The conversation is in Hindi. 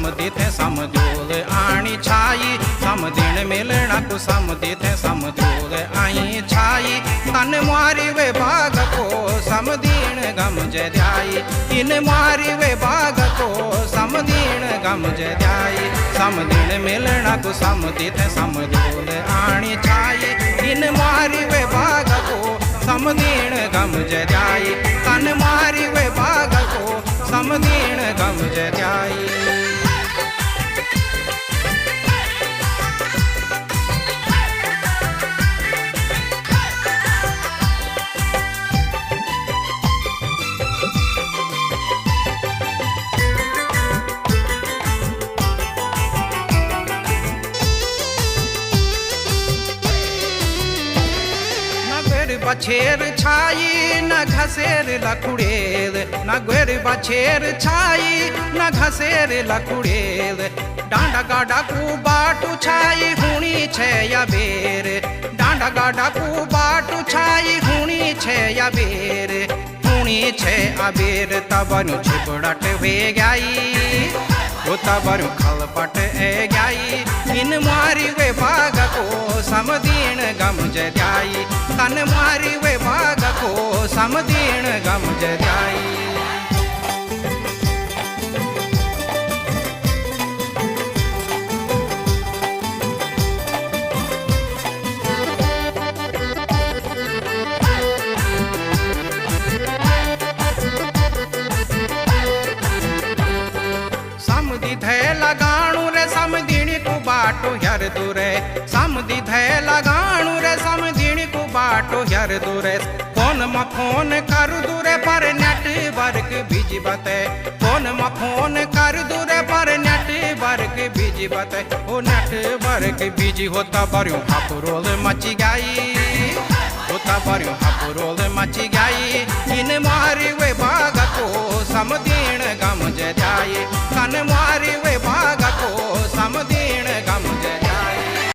समधी थे समझोल आनी छाई समधीन मिलना को समधी थे समझोल आई छाई तन मारी वे बाग को समधीन गम जाई इन मारी वे बाग को समधीन गम जाई समधीन मिलना को समधी थे समझोल आनी छाई इन मारी वे बाग को समधीन गम जाई तन मारी वे बाग को समधीन गम जाई। बछेर छाई न घसेर लखुड़ेल न गोर बछेर छाई न घसेर लखुड़ेल डांडा गाडा को बाटू छाई हुणी छे या बेर डांडा गाडा को बाटू छाई हुणी छे या बेर हुणी छे अबेर तबनु छिपड़ट वे गई वो तबरु खलपट ए गई इन मारी वे बाग को समधीन गम जाई तन मारी वे बाग को समधीन गम जाई। समधी थे लगाणू रे समधीणी को बाटो हर दूरे समधी थे लगाणू रे समधीणी को बाटो हर दूरे फोन म फोन कर दूरे पर नेटवर्क बिजी बते फोन म फोन कर दूरे पर नेटवर्क बिजी बते ओ नेटवर्क बिजी होता बरियो हापुरोल मची गई होता बरियो हापुरोल मची गई इन मारी वे बाग को समधीन गम जाई